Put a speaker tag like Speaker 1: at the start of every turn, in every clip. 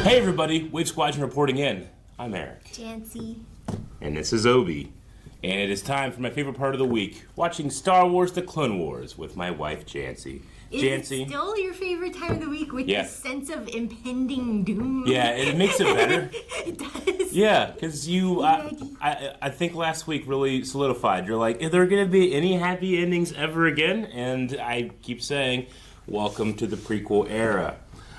Speaker 1: Hey everybody, Wave Squadron reporting in. I'm Eric.
Speaker 2: Janci.
Speaker 1: And this is Obi. And it is time for my favorite part of the week, watching Star Wars The Clone Wars with my wife Janci.
Speaker 2: Is it still your favorite time of the week with this sense of impending doom?
Speaker 1: Yeah, it makes it better.
Speaker 2: It does.
Speaker 1: Yeah, because I think last week really solidified. You're like, are there going to be any happy endings ever again? And I keep saying, welcome to the prequel era.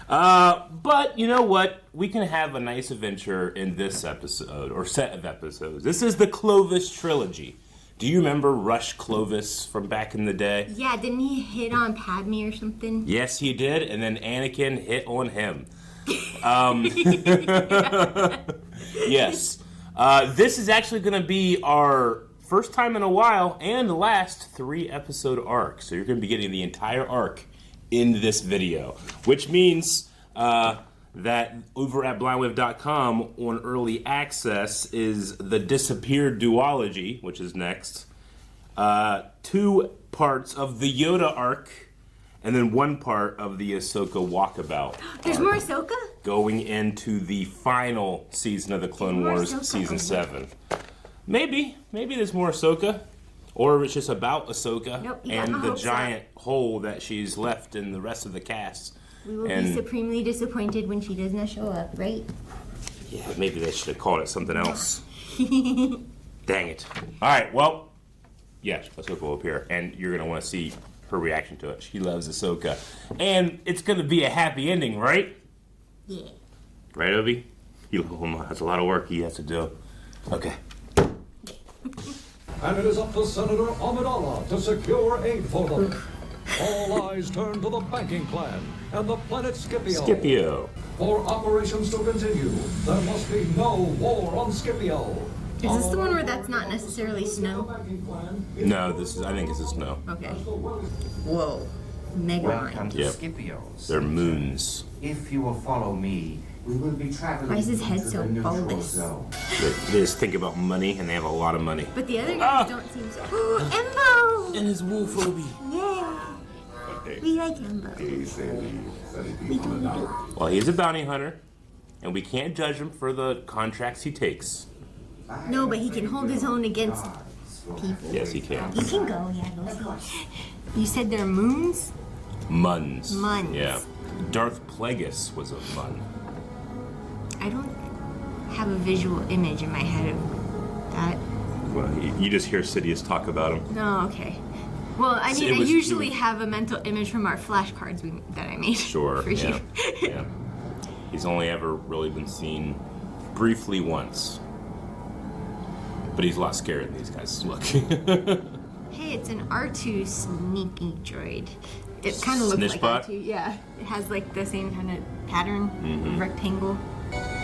Speaker 1: But you know what? We can have a nice adventure in this episode, or set of episodes. This is the Clovis Trilogy. Do you remember Rush Clovis from back in the day?
Speaker 2: Yeah, didn't he hit on Padme or something?
Speaker 1: Yes, he did, and then Anakin hit on him. Yes. This is actually going to be our first time in a while and last 3-episode arc. So you're going to be getting the entire arc in this video, which means that over at blindwave.com on early access is the Disappeared duology, which is next, 2 parts of the Yoda arc, and then 1 part of the Ahsoka walkabout.
Speaker 2: There's more Ahsoka?
Speaker 1: Going into the final season of the Clone Wars, season 7. Maybe there's more Ahsoka. Or it's just about Ahsoka and the giant hole that she's left in the rest of the cast.
Speaker 2: We will be supremely disappointed when she does not show up, right?
Speaker 1: Yeah, maybe they should have called it something else. Dang it. Alright, well, yeah, Ahsoka will appear, and you're going to want to see her reaction to it. She loves Ahsoka. And it's going to be a happy ending, right?
Speaker 2: Yeah.
Speaker 1: Right, Obi? That's a lot of work he has to do. Okay.
Speaker 3: And it is up to Senator Amidala to secure aid for them. All eyes turn to the banking plan and the planet Scipio. For operations to continue, there must be no war on Scipio.
Speaker 2: Is this the one where that's not necessarily snow?
Speaker 1: No, I think this is snow.
Speaker 2: Okay. Whoa. Mega
Speaker 4: Welcome to Scipios.
Speaker 1: They're moons.
Speaker 4: If you will follow me, we will be traveling.
Speaker 2: Why is his head so bulbous?
Speaker 1: They just think about money, and they have a lot of money.
Speaker 2: But the other guys don't seem so. Embo!
Speaker 1: And his wolf Obi.
Speaker 2: Yeah. We like Embo.
Speaker 1: Well, he's a bounty hunter, and we can't judge him for the contracts he takes.
Speaker 2: No, but he can hold his own against people.
Speaker 1: Yes, he can.
Speaker 2: You can go, yeah, go see. You said they're moons?
Speaker 1: Muns.
Speaker 2: Muns.
Speaker 1: Yeah. Darth Plagueis was a mun.
Speaker 2: I don't have a visual image in my head of that.
Speaker 1: Well, you just hear Sidious talk about him.
Speaker 2: No, okay. Well, I mean, I usually have a mental image from our flashcards that I made.
Speaker 1: Sure,
Speaker 2: for
Speaker 1: yeah.
Speaker 2: you.
Speaker 1: Yeah. He's only ever really been seen briefly once. But he's a lot scarier than these guys. Look.
Speaker 2: Hey, it's an R2 sneaky droid. It kind of looks like R2. Yeah, it has like the same kind of pattern, rectangle.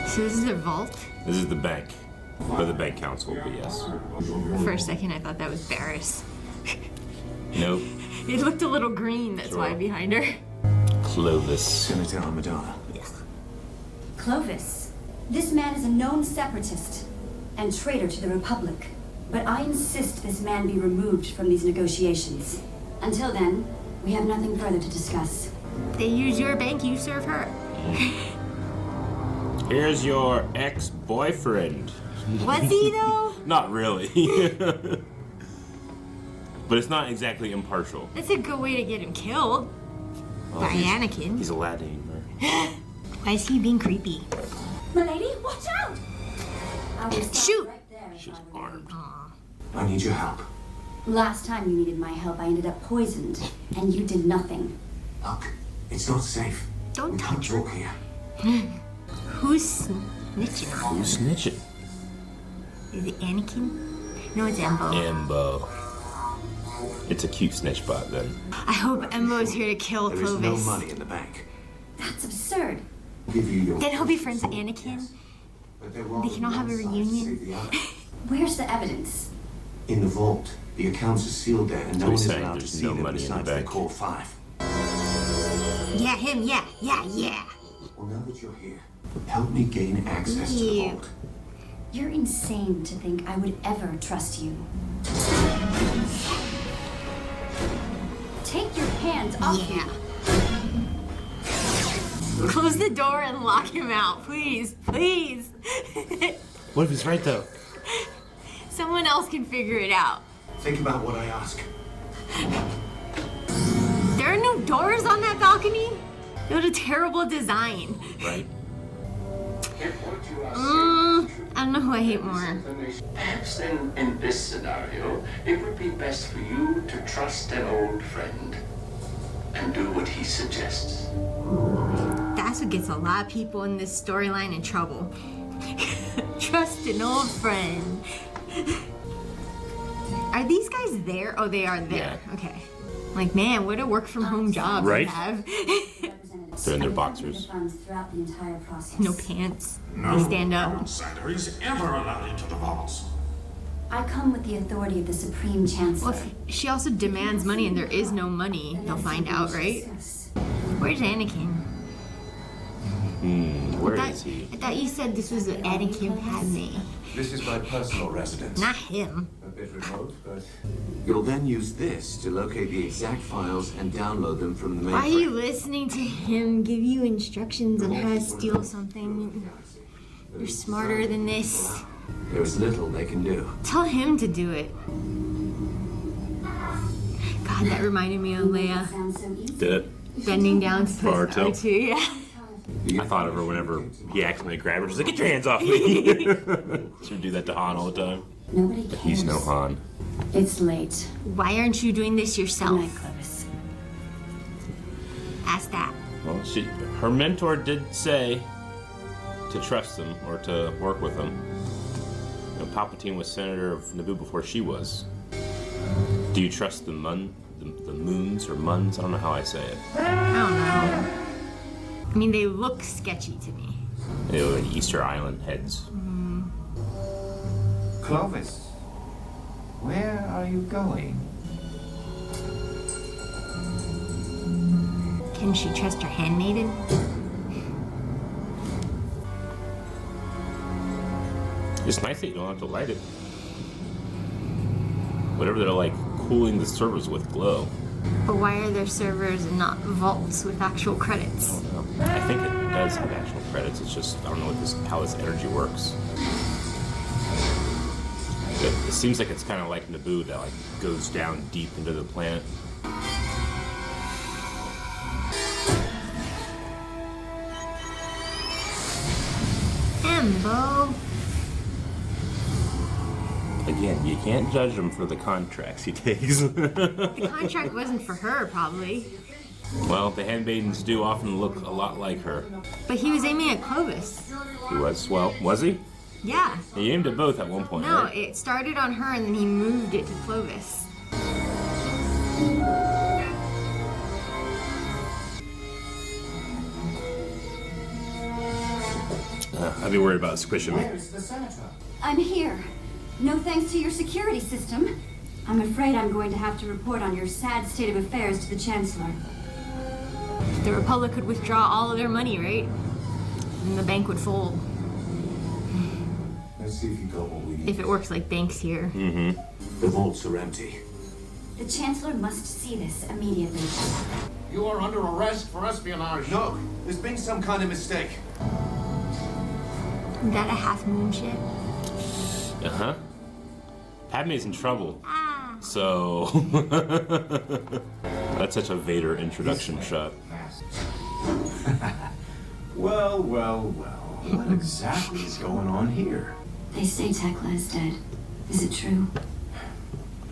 Speaker 2: So this is a vault?
Speaker 1: This is the bank. Or the bank council will be, yes.
Speaker 2: For a second, I thought that was Barris.
Speaker 1: Nope.
Speaker 2: It looked a little green, that's why behind her.
Speaker 1: Clovis.
Speaker 3: Senator Amidala.
Speaker 5: Clovis, this man is a known separatist and traitor to the Republic. But I insist this man be removed from these negotiations. Until then, we have nothing further to discuss.
Speaker 2: They use your bank, you serve her.
Speaker 1: Here's your ex-boyfriend.
Speaker 2: Was he though?
Speaker 1: Not really. But it's not exactly impartial.
Speaker 2: That's a good way to get him killed. By Anakin.
Speaker 1: He's a Latin.
Speaker 2: Why is he being creepy?
Speaker 5: Milady, watch out! I will stop
Speaker 2: Shoot!
Speaker 5: right there if
Speaker 1: She's
Speaker 5: I were you.
Speaker 1: armed.
Speaker 3: I need your help.
Speaker 5: Last time you needed my help, I ended up poisoned, and you did nothing.
Speaker 3: Look, it's not safe.
Speaker 2: Don't
Speaker 3: We can't
Speaker 2: touch her.
Speaker 3: talk here.
Speaker 2: Who's snitching on
Speaker 1: Who's snitching?
Speaker 2: Is it Anakin? No, it's Embo.
Speaker 1: Embo. It's a cute snitch bot then.
Speaker 2: I hope Embo is here to kill
Speaker 3: There is no
Speaker 2: Clovis.
Speaker 3: money in the bank.
Speaker 5: That's absurd.
Speaker 3: Give you your
Speaker 2: Then he'll be friends with Anakin.
Speaker 3: But they
Speaker 2: They can all have a reunion.
Speaker 5: Where's the evidence?
Speaker 3: In the vault. The accounts are sealed there, and no
Speaker 1: So
Speaker 3: one
Speaker 1: he's
Speaker 3: is
Speaker 1: saying
Speaker 3: allowed to
Speaker 1: there's
Speaker 3: see
Speaker 1: no
Speaker 3: them
Speaker 1: money in the
Speaker 3: besides the
Speaker 1: bank.
Speaker 3: core 5.
Speaker 2: Yeah, him, yeah.
Speaker 3: Well, now that you're here, help me gain access to the
Speaker 2: Ew.
Speaker 3: vault.
Speaker 5: You're insane to think I would ever trust you. Take your hands off me.
Speaker 2: Yeah. Close the door and lock him out, please, please.
Speaker 1: What if he's right though?
Speaker 2: Someone else can figure it out.
Speaker 6: Think about what I ask.
Speaker 2: There are no doors on that balcony? What a terrible design.
Speaker 1: Right.
Speaker 2: I don't know who I hate more.
Speaker 7: Perhaps then, in this scenario, it would be best for you to trust an old friend and do what he suggests.
Speaker 2: That's what gets a lot of people in this storyline in trouble. Trust an old friend. Are these guys there? Oh, they are there.
Speaker 1: Yeah.
Speaker 2: Okay. Like, man, what a work from home job
Speaker 1: Right?
Speaker 2: they have.
Speaker 1: They're in their boxers.
Speaker 5: Throughout the entire process.
Speaker 2: No pants.
Speaker 6: No
Speaker 2: They stand up.
Speaker 6: outsider is ever allowed into the vaults.
Speaker 5: I come with the authority of the Supreme Chancellor.
Speaker 2: Well, if she also demands money and there is no money, they'll find out, right? Where's Anakin?
Speaker 1: Where is he?
Speaker 2: I thought you said this was Anakin Padme.
Speaker 6: This is my personal residence.
Speaker 2: Not him.
Speaker 6: A bit remote, but you'll then use this to locate the exact files and download them from the mainframe.
Speaker 2: Why are you listening to him give you instructions on how to steal something? You're smarter than this.
Speaker 6: There's little they can do.
Speaker 2: Tell him to do it. God, that reminded me of Leia
Speaker 5: Sounds so easy.
Speaker 1: Did it?
Speaker 2: bending down to
Speaker 1: For
Speaker 2: press
Speaker 1: R2?
Speaker 2: R2. Yeah.
Speaker 1: I thought of her whenever he accidentally grabbed her. She's like, get your hands off me. She would do that to Han all the time.
Speaker 5: Nobody cares.
Speaker 1: He's no Han.
Speaker 5: It's late.
Speaker 2: Why aren't you doing this
Speaker 5: Good
Speaker 2: yourself?
Speaker 5: night, Clovis.
Speaker 2: Ask that.
Speaker 1: Well, her mentor did say to trust him or to work with him. You know, Palpatine was senator of Naboo before she was. Do you trust the moons or muns? I don't know how I say it.
Speaker 2: I don't know. I mean, they look sketchy to me.
Speaker 1: They look like Easter Island heads.
Speaker 4: Clovis, where are you going?
Speaker 2: Can she trust her handmaiden?
Speaker 1: It's nice that you don't have to light it. Whatever they're like cooling the servers with glow.
Speaker 2: But why are there servers and not vaults with actual credits?
Speaker 1: I think it does have actual credits. It's just I don't know how this energy works. It seems like it's kind of like Naboo that like goes down deep into the planet.
Speaker 2: Embo.
Speaker 1: Again, you can't judge him for the contracts he takes.
Speaker 2: The contract wasn't for her, probably.
Speaker 1: Well, the handmaidens do often look a lot like her.
Speaker 2: But he was aiming at Clovis.
Speaker 1: He was, well, was he?
Speaker 2: Yeah.
Speaker 1: He aimed at both at one point,
Speaker 2: No,
Speaker 1: right?
Speaker 2: it started on her and then he moved it to Clovis.
Speaker 1: I'd be worried about squishing me.
Speaker 4: Where's the senator?
Speaker 5: I'm here. No thanks to your security system. I'm afraid I'm going to have to report on your sad state of affairs to the Chancellor.
Speaker 2: The Republic could withdraw all of their money, right? And the bank would fold.
Speaker 6: Let's see if you got what we need.
Speaker 2: If it works like banks here.
Speaker 6: The vaults are empty.
Speaker 5: The Chancellor must see this immediately.
Speaker 8: You are under arrest for espionage.
Speaker 6: No, there's been some kind of mistake.
Speaker 2: Is that a half moon ship?
Speaker 1: Uh-huh. Padme's in trouble.
Speaker 2: Ah.
Speaker 1: So... That's such a Vader introduction shot.
Speaker 6: Well, well, well. What exactly is going on here?
Speaker 5: They say Tekla is dead. Is it true?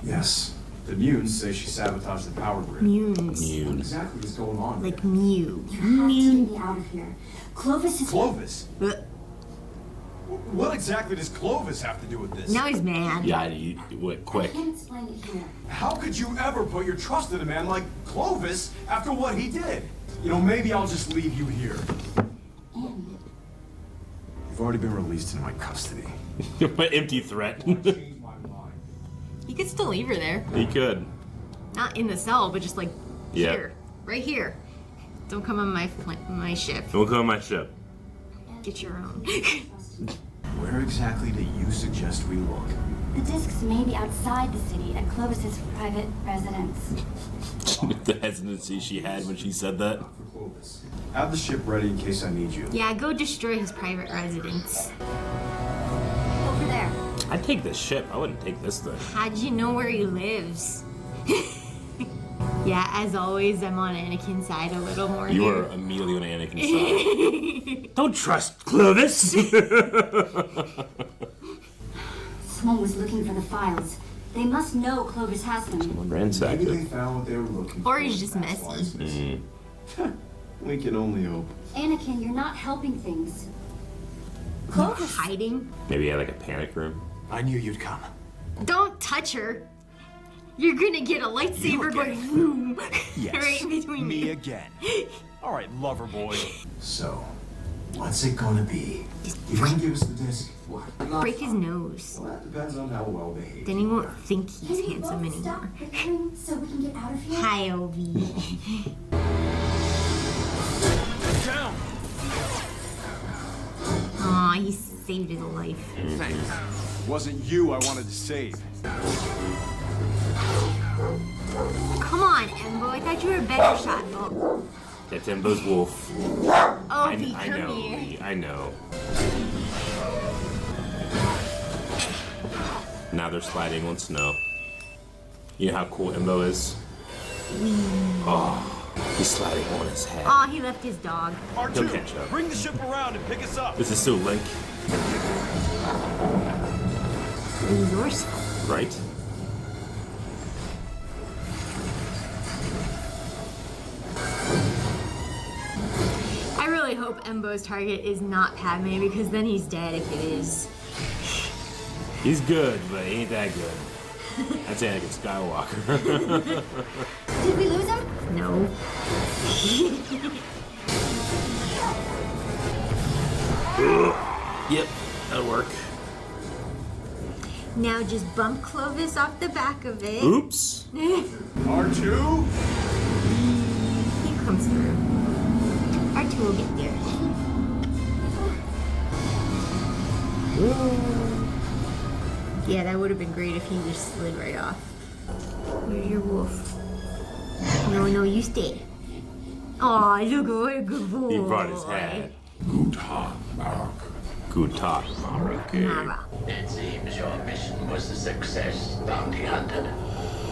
Speaker 6: Yes. The mutants say she sabotaged the power grid.
Speaker 2: Munes.
Speaker 6: What exactly is going on there?
Speaker 2: Like Mew.
Speaker 5: You have to get me out of here. Clovis is...
Speaker 6: Clovis?
Speaker 2: Ugh.
Speaker 6: What exactly does Clovis have to do with this?
Speaker 2: Now he's mad.
Speaker 1: Yeah, you went
Speaker 5: I
Speaker 1: quick.
Speaker 5: can't explain it here.
Speaker 6: How could you ever put your trust in a man like Clovis after what he did? You know, maybe I'll just leave you here.
Speaker 5: And
Speaker 6: You've already been released in my custody.
Speaker 1: But empty threat.
Speaker 6: Change my mind.
Speaker 2: You could still leave her there.
Speaker 1: He could.
Speaker 2: Not in the cell, but just like
Speaker 1: Yeah.
Speaker 2: here. Right here. Don't come on my ship.
Speaker 1: Don't come on my ship.
Speaker 2: Get your own.
Speaker 6: Where exactly do you suggest we look?
Speaker 5: The discs may be outside the city at Clovis's private residence.
Speaker 1: The hesitancy she had when she said that.
Speaker 6: For Clovis. Have the ship ready in case I need you.
Speaker 2: Yeah, go destroy his private residence.
Speaker 5: Over there.
Speaker 1: I'd take this ship. I wouldn't take this thing.
Speaker 2: How'd you know where he lives? Yeah, as always, I'm on Anakin's side a little more
Speaker 1: You
Speaker 2: here.
Speaker 1: are immediately on Anakin's side. Don't trust Clovis!
Speaker 5: Someone was looking for the files. They must know Clovis has them.
Speaker 1: Someone ransacked
Speaker 6: Maybe
Speaker 1: it.
Speaker 6: they found what they were looking for.
Speaker 2: Or he's just
Speaker 6: That's why it's missing. We can only hope.
Speaker 5: Anakin, you're not helping things. Clovis.
Speaker 2: Hiding?
Speaker 1: Maybe he had like a panic room.
Speaker 6: I knew you'd come.
Speaker 2: Don't touch her. You're gonna get a lightsaber going boom right in between
Speaker 6: me
Speaker 2: you.
Speaker 6: again. All right, lover boy. So, what's it gonna be? You gonna give us the disc? What?
Speaker 2: Break his nose.
Speaker 6: Well, that depends on how well behaved.
Speaker 2: Then he won't think he's
Speaker 5: Can you
Speaker 2: handsome
Speaker 5: both
Speaker 2: anymore.
Speaker 5: stop bickering so we can get out of here?
Speaker 2: Hi, Obi.
Speaker 6: Down!
Speaker 2: Aw, he saved his life.
Speaker 6: Thanks. Wasn't you I wanted to save.
Speaker 2: Come on, Embo. I thought you were a better shot. Oh,
Speaker 1: That's Embo's wolf.
Speaker 2: Obi,
Speaker 1: I
Speaker 2: come
Speaker 1: know,
Speaker 2: here.
Speaker 1: Lee, I know. Now they're sliding on snow. You know how cool Embo is? Oh, he's sliding on his head.
Speaker 2: Aw, he left his dog.
Speaker 1: He'll catch up.
Speaker 6: Bring the ship around and pick us up.
Speaker 1: This is so Link,
Speaker 2: Resourceful.
Speaker 1: right?
Speaker 2: I really hope Embo's target is not Padme because then he's dead if it is.
Speaker 1: He's good, but he ain't that good. That's Anakin Skywalker.
Speaker 5: Did we lose him?
Speaker 2: No.
Speaker 1: Yep, that'll work.
Speaker 2: Now just bump Clovis off the back of it.
Speaker 1: Oops.
Speaker 6: R2?
Speaker 2: He comes through. R2 will get there. Yeah, that would have been great if he just slid right off. Where's your wolf? No, you stay. Aw, look, what a good boy.
Speaker 1: He brought his hat.
Speaker 6: Good Tag, Mark.
Speaker 1: Good talk,
Speaker 2: Mara.
Speaker 7: It seems your mission was a success, bounty hunter.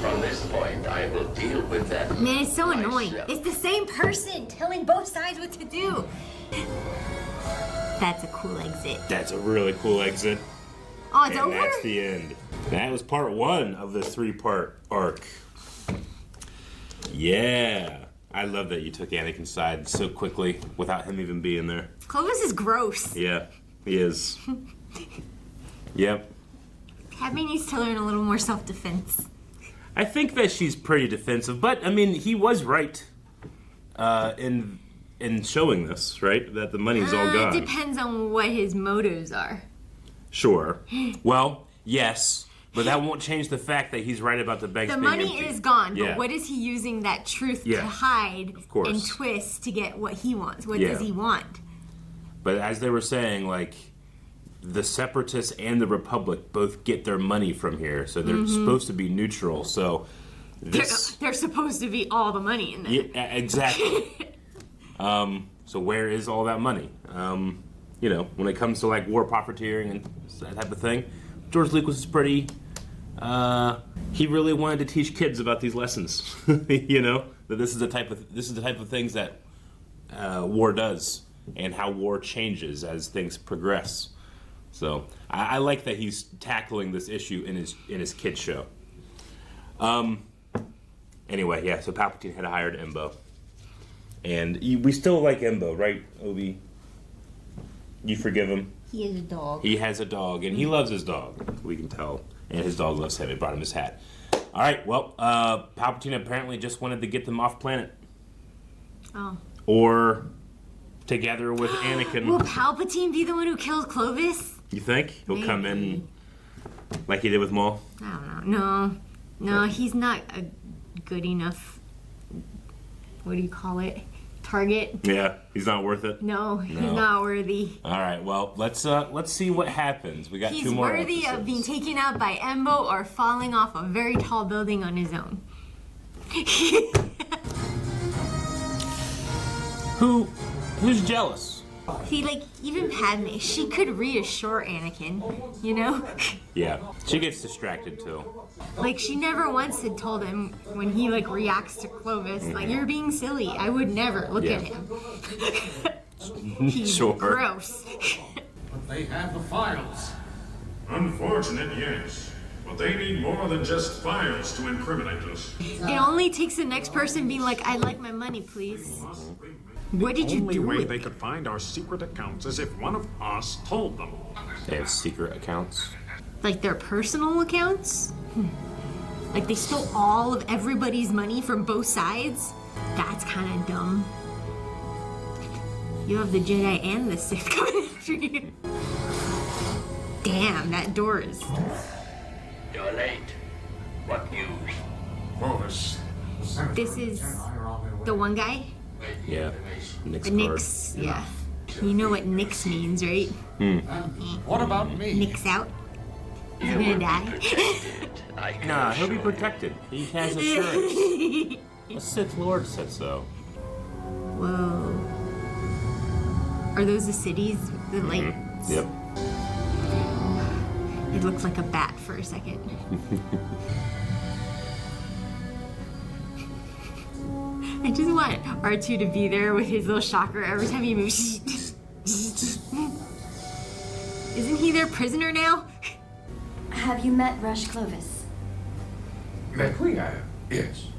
Speaker 7: From this point, I will deal with that.
Speaker 2: Man, it's so annoying.
Speaker 7: myself.
Speaker 2: It's the same person telling both sides what to do. That's a cool exit.
Speaker 1: That's a really cool exit.
Speaker 2: Oh, it's
Speaker 1: And
Speaker 2: over?
Speaker 1: that's the end. That was part one of the 3-part arc. Yeah. I love that you took Anakin's side so quickly without him even being there.
Speaker 2: Clovis is gross.
Speaker 1: Yeah, he is. Yep.
Speaker 2: Padme needs to learn a little more self-defense.
Speaker 1: I think that she's pretty defensive, but I mean, he was right in showing this, right? That the money's all
Speaker 2: It
Speaker 1: gone.
Speaker 2: depends on what his motives are.
Speaker 1: Sure. Well, yes, but that won't change the fact that he's right about the banks
Speaker 2: The
Speaker 1: being
Speaker 2: money
Speaker 1: empty.
Speaker 2: is gone,
Speaker 1: Yeah.
Speaker 2: but what is he using that truth
Speaker 1: Yeah.
Speaker 2: to hide
Speaker 1: course.
Speaker 2: and twist to get what he wants? What
Speaker 1: Yeah.
Speaker 2: does he want?
Speaker 1: But as they were saying, like, the Separatists and the Republic both get their money from here, so they're supposed to be neutral. So this,
Speaker 2: They're supposed to be all the money in there.
Speaker 1: yeah, exactly. So where is all that money? You know, when it comes to like war profiteering and that type of thing, George Lucas is pretty. He really wanted to teach kids about these lessons. You know, that this is the type of things that war does, and how war changes as things progress. So I like that he's tackling this issue in his kids show. Anyway, yeah. So Palpatine had hired Embo, and we still like Embo, right, Obi? You forgive him.
Speaker 2: He is a dog.
Speaker 1: He has a dog, and he loves his dog. We can tell, and his dog loves him. He brought him his hat. All right. Well, Palpatine apparently just wanted to get them off planet,
Speaker 2: Oh.
Speaker 1: or together with Anakin.
Speaker 2: Will Palpatine be the one who kills Clovis?
Speaker 1: You think he'll come in like he did with Maul?
Speaker 2: I don't know. No, he's not a good enough. What do you call it? target.
Speaker 1: Yeah, he's not worth it.
Speaker 2: No, he's not worthy.
Speaker 1: All right, well, let's see what happens. We got
Speaker 2: He's
Speaker 1: 2 more
Speaker 2: worthy
Speaker 1: episodes.
Speaker 2: of being taken out by Embo or falling off a very tall building on his own.
Speaker 1: Who's jealous?
Speaker 2: See, like, even Padme, she could reassure Anakin, you know?
Speaker 1: Yeah, she gets distracted too.
Speaker 2: Like, she never once had told him when he, like, reacts to Clovis, like, you're being silly. I would never look at him. He's gross.
Speaker 8: But they have the files.
Speaker 3: Unfortunate, yes. But they need more than just files to incriminate us.
Speaker 2: It only takes the next person being like, I'd like my money, please. What did you do?
Speaker 3: The only way
Speaker 2: with
Speaker 3: they
Speaker 2: it?
Speaker 3: could find our secret accounts is if one of us told them.
Speaker 1: They have secret accounts.
Speaker 2: Like their personal accounts? Like they stole all of everybody's money from both sides? That's kind of dumb. You have the Jedi and the Sith coming after you. Damn, that door is...
Speaker 7: You're late. What news?
Speaker 3: Clovis.
Speaker 2: This is the one guy?
Speaker 1: Yeah, Nick's
Speaker 2: The
Speaker 1: card.
Speaker 2: Nix, yeah. You know what Nix means, right?
Speaker 8: What about me?
Speaker 2: Nix out. He's gonna die.
Speaker 1: Nah, he'll be protected. He has assurance. The Sith Lord said so.
Speaker 2: Whoa. Are those the cities? The lights?
Speaker 1: Yep.
Speaker 2: It looks like a bat for a second. I just want R2 to be there with his little shocker every time he moves. Isn't he their prisoner now?
Speaker 5: Have you met Rush Clovis?
Speaker 9: Met we have, yes.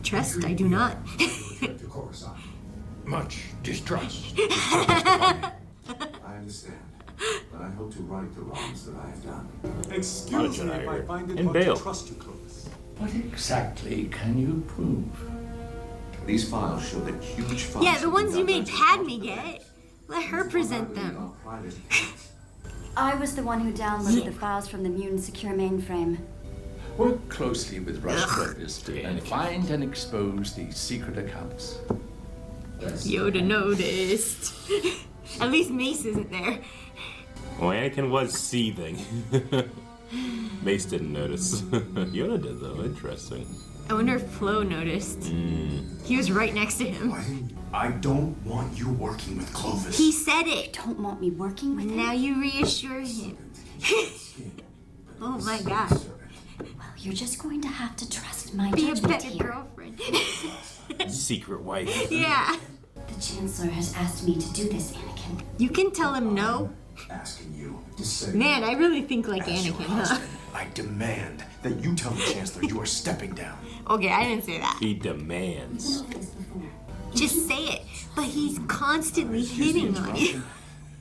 Speaker 2: Trust, I do not.
Speaker 9: Much distrust.
Speaker 10: I understand, but I hope to right the wrongs that I have done.
Speaker 6: Excuse me if I find it
Speaker 1: And
Speaker 6: hard
Speaker 1: bail.
Speaker 6: to trust you, Clovis.
Speaker 9: What exactly can you prove?
Speaker 10: These files show that huge funds.
Speaker 2: Yeah, the ones you made
Speaker 10: have
Speaker 2: Padme
Speaker 10: been
Speaker 2: get. Let her present them.
Speaker 10: private accounts.
Speaker 5: I was the one who downloaded the files from the Mutant Secure mainframe.
Speaker 9: Work closely with Rush Clovis and find and expose these secret accounts.
Speaker 2: Yoda noticed. At least Mace isn't there.
Speaker 1: Well, Anakin was seething. Mace didn't notice. Yoda did, though. Interesting.
Speaker 2: I wonder if Flo noticed. He was right next to him.
Speaker 6: I don't want you working with Clovis.
Speaker 2: He said it.
Speaker 5: Don't want me working with him?
Speaker 2: Now you reassure him. Oh my god.
Speaker 5: Well, you're just going to have to trust my
Speaker 2: Be a
Speaker 5: judgment
Speaker 2: better
Speaker 5: here.
Speaker 2: girlfriend.
Speaker 1: Secret wife.
Speaker 2: Yeah.
Speaker 5: The Chancellor has asked me to do this, Anakin.
Speaker 2: You can tell him no.
Speaker 6: Asking you to say
Speaker 2: Man, I really think like
Speaker 6: as your
Speaker 2: Anakin, huh?
Speaker 6: husband, I demand that you tell the Chancellor you are stepping down.
Speaker 2: Okay, I didn't say that.
Speaker 1: He demands.
Speaker 2: Just say it. But he's constantly hitting on you.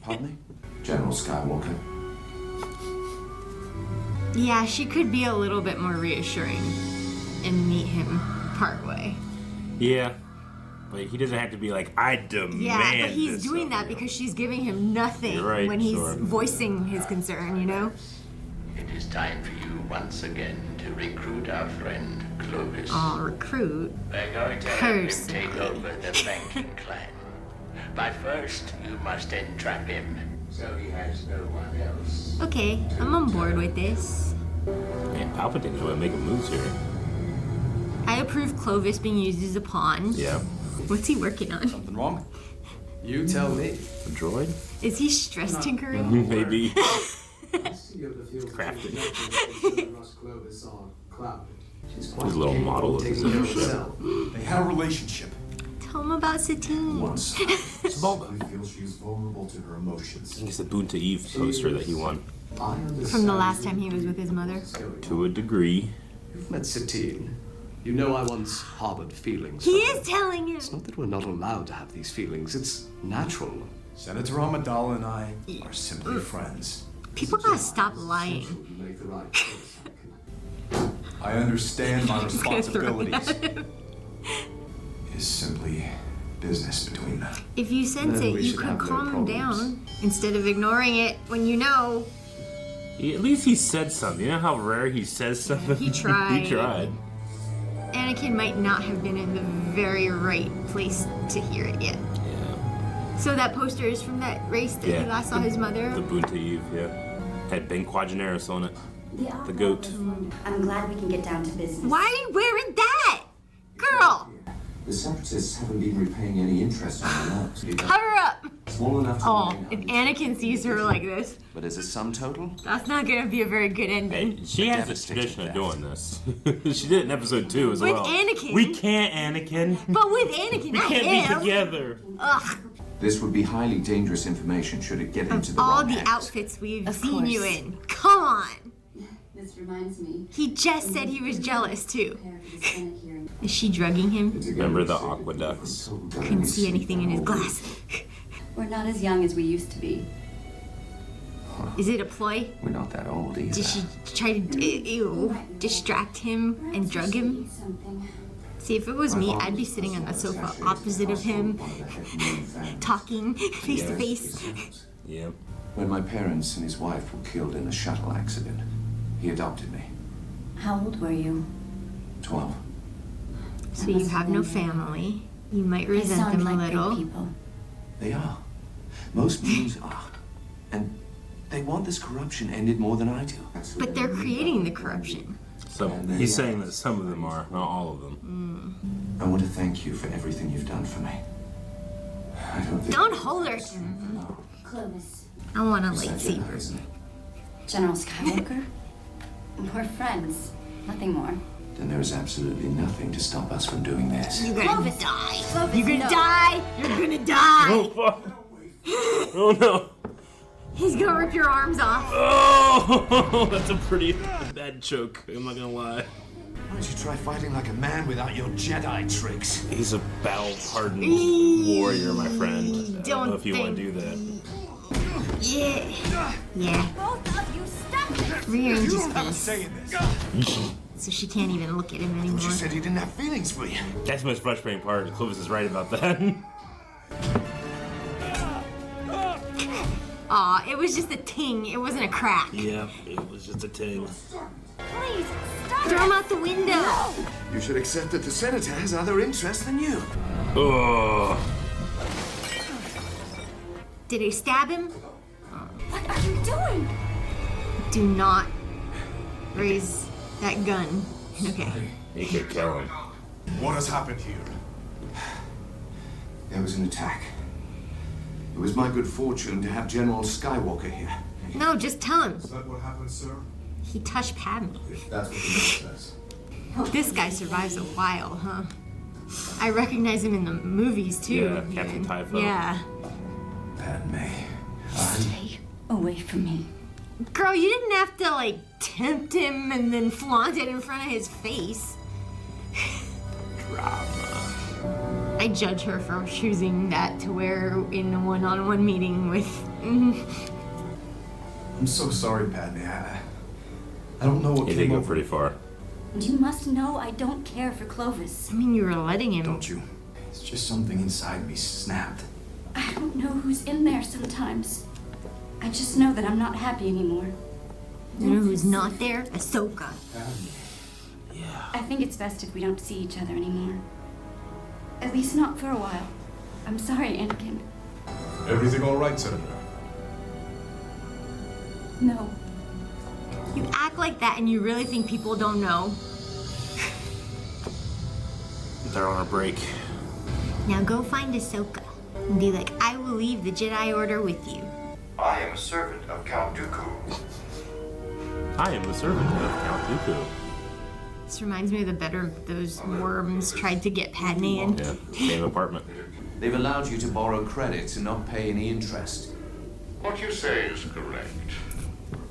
Speaker 10: Padme? General Skywalker.
Speaker 2: Yeah, she could be a little bit more reassuring and meet him partway.
Speaker 1: Yeah. But he doesn't have to be like, I demand.
Speaker 2: Yeah, but he's
Speaker 1: this
Speaker 2: doing
Speaker 1: of
Speaker 2: that
Speaker 1: you.
Speaker 2: because she's giving him nothing
Speaker 1: You're right,
Speaker 2: when he's
Speaker 1: sure.
Speaker 2: voicing his concern, you know?
Speaker 7: It is time for you once again to recruit our friend Clovis.
Speaker 2: Aw, recruit.
Speaker 7: We're going to have him
Speaker 2: Personally.
Speaker 7: take over the banking clan. But first, you must entrap him, so he has no one else.
Speaker 2: Okay, I'm on board with this.
Speaker 1: Man, Palpatine's really making moves here.
Speaker 2: I approve Clovis being used as a pawn.
Speaker 1: Yeah.
Speaker 2: What's he working on?
Speaker 6: Something wrong? You tell me.
Speaker 1: A droid?
Speaker 2: Is he stress tinkering?
Speaker 1: Maybe.
Speaker 10: Crafted.
Speaker 1: His little model of his own ship.
Speaker 6: They had a relationship.
Speaker 2: Tell him about Satine.
Speaker 10: Once.
Speaker 1: It's Bulba.
Speaker 10: I feel she's vulnerable to her emotions.
Speaker 1: It's the Boon to Eve poster that he won.
Speaker 2: From the last time he was with his mother.
Speaker 1: To a degree.
Speaker 11: You've met Satine. You know I once harbored feelings.
Speaker 2: He
Speaker 11: for her.
Speaker 2: is telling him.
Speaker 11: It's not that we're not allowed to have these feelings. It's natural.
Speaker 6: Senator Amidala and I are simply friends.
Speaker 2: People gotta stop lying.
Speaker 10: You make the right choice, Anakin.
Speaker 6: I understand my
Speaker 2: He's gonna throw it
Speaker 6: responsibilities.
Speaker 2: at him.
Speaker 6: It's simply business between them.
Speaker 2: If you sense
Speaker 11: Then
Speaker 2: it,
Speaker 11: we
Speaker 2: you
Speaker 11: should
Speaker 2: could
Speaker 11: have no
Speaker 2: calm him
Speaker 11: problems.
Speaker 2: down instead of ignoring it when you know.
Speaker 1: At least he said something. You know how rare he says something?
Speaker 2: He tried.
Speaker 1: He tried.
Speaker 2: Anakin might not have been in the very right place to hear it yet.
Speaker 1: Yeah.
Speaker 2: So that poster is from that race that he last saw his mother.
Speaker 1: The Buntaeve, yeah. Had Ben Quadranaris on it. The goat.
Speaker 5: I'm glad we can get down to business.
Speaker 2: Why are you wearing that? Girl!
Speaker 10: The Separatists haven't been repaying any interest on their loans.
Speaker 2: Cover up!
Speaker 10: Small enough to
Speaker 2: Oh, if Anakin sees her like this,
Speaker 12: But is it sum total?
Speaker 2: that's not gonna be a very good ending.
Speaker 1: She has a tradition of doing this. She did it in episode 2 as
Speaker 2: With
Speaker 1: well.
Speaker 2: Anakin.
Speaker 1: We can't, Anakin.
Speaker 2: But with Anakin,
Speaker 1: We
Speaker 2: not
Speaker 1: can't
Speaker 2: him.
Speaker 1: be together.
Speaker 2: Ugh.
Speaker 10: This would be highly dangerous information should it get into the
Speaker 2: All
Speaker 10: wrong
Speaker 2: the
Speaker 10: hands.
Speaker 2: outfits we've
Speaker 5: Of
Speaker 2: seen you
Speaker 5: course.
Speaker 2: in. Come on!
Speaker 5: This reminds me.
Speaker 2: He just said he was jealous too.
Speaker 5: Prepare for the Senate hearing.
Speaker 2: Is she drugging him?
Speaker 1: Remember the aqueducts?
Speaker 2: Couldn't see anything in his glass.
Speaker 5: We're not as young as we used to be.
Speaker 2: Is it a ploy?
Speaker 12: We're not that old either.
Speaker 2: Did she try to distract him and drug him?
Speaker 5: Something.
Speaker 2: See, if it was me, I'd be sitting on the sofa opposite of him, talking face to face.
Speaker 1: Yep.
Speaker 10: When my parents and his wife were killed in a shuttle accident, he adopted me.
Speaker 5: How old were you?
Speaker 10: 12.
Speaker 2: So you have no family. You might
Speaker 5: They
Speaker 2: resent
Speaker 5: sound
Speaker 2: them a
Speaker 5: like good
Speaker 2: little.
Speaker 5: people.
Speaker 10: They are. Most mutants are. And they want this corruption ended more than I do.
Speaker 2: But they're creating the corruption.
Speaker 1: So he's saying that some of them are, not all of them.
Speaker 10: I want to thank you for everything you've done for me. I don't think
Speaker 2: Don't hold her.
Speaker 5: Clovis.
Speaker 2: I want a
Speaker 10: It's that Jedi,
Speaker 2: lightsaber.
Speaker 10: isn't it?
Speaker 5: General Skywalker? We're friends. Nothing more.
Speaker 10: Then there is absolutely nothing to stop us from doing this.
Speaker 2: You're gonna
Speaker 5: Clovis.
Speaker 2: die.
Speaker 5: Clovis,
Speaker 2: You're gonna
Speaker 5: no.
Speaker 2: die. You're gonna die.
Speaker 1: Oh, fuck. Oh, no.
Speaker 2: He's gonna rip your arms off.
Speaker 1: Oh, that's a pretty bad choke. I'm not gonna lie.
Speaker 6: Why don't you try fighting like a man without your Jedi tricks?
Speaker 1: He's a battle-hardened warrior, my friend. I don't know if you want to do that.
Speaker 2: Yeah. Yeah.
Speaker 5: Both of you, stop it!
Speaker 2: Rearrange his
Speaker 6: You have
Speaker 2: face.
Speaker 6: say in this.
Speaker 2: So she can't even look at him anymore.
Speaker 6: You said he didn't have feelings for you.
Speaker 1: That's the most frustrating part. Clovis is right about that.
Speaker 2: Aw, it was just a ting. It wasn't a crack.
Speaker 1: Yeah, it was just a ting.
Speaker 5: Please, stop
Speaker 2: Throw him out the window.
Speaker 6: You should accept that the Senator has other interests than you.
Speaker 1: Oh.
Speaker 2: Did he stab him?
Speaker 5: What are you doing?
Speaker 2: Do not raise that gun. Okay.
Speaker 1: He could kill him.
Speaker 6: What has happened here?
Speaker 10: There was an attack. It was my good fortune to have General Skywalker here.
Speaker 2: No, just tell him.
Speaker 10: Is that what happened, sir?
Speaker 2: He touched Padme.
Speaker 10: That's what the note says.
Speaker 2: This guy survives a while, huh? I recognize him in the movies too.
Speaker 1: Yeah, Captain Typho.
Speaker 2: Yeah.
Speaker 10: Padme.
Speaker 5: Stay away from me.
Speaker 2: Girl, you didn't have to like tempt him and then flaunt it in front of his face.
Speaker 1: Drama.
Speaker 2: I judge her for choosing that to wear in a one-on-one meeting with.
Speaker 6: I'm so sorry, Padme. I don't know what
Speaker 1: He did go pretty far.
Speaker 5: You must know I don't care for Clovis.
Speaker 2: I mean, you were letting him.
Speaker 6: Don't you? It's just something inside me snapped.
Speaker 5: I don't know who's in there sometimes. I just know that I'm not happy anymore.
Speaker 2: You know who's not there? Ahsoka.
Speaker 1: Yeah.
Speaker 5: I think it's best if we don't see each other anymore. At least not for a while. I'm sorry, Anakin.
Speaker 6: Everything all right, Senator?
Speaker 5: No.
Speaker 2: You act like that and you really think people don't know?
Speaker 1: They're on a break.
Speaker 2: Now go find Ahsoka and be like, I will leave the Jedi Order with you.
Speaker 4: I am a servant of Count Dooku.
Speaker 1: I am the servant of Count Dooku.
Speaker 2: This reminds me of the better those worms tried to get Padme in.
Speaker 1: Yeah, same apartment.
Speaker 12: They've allowed you to borrow credits and not pay any interest.
Speaker 7: What you say is correct.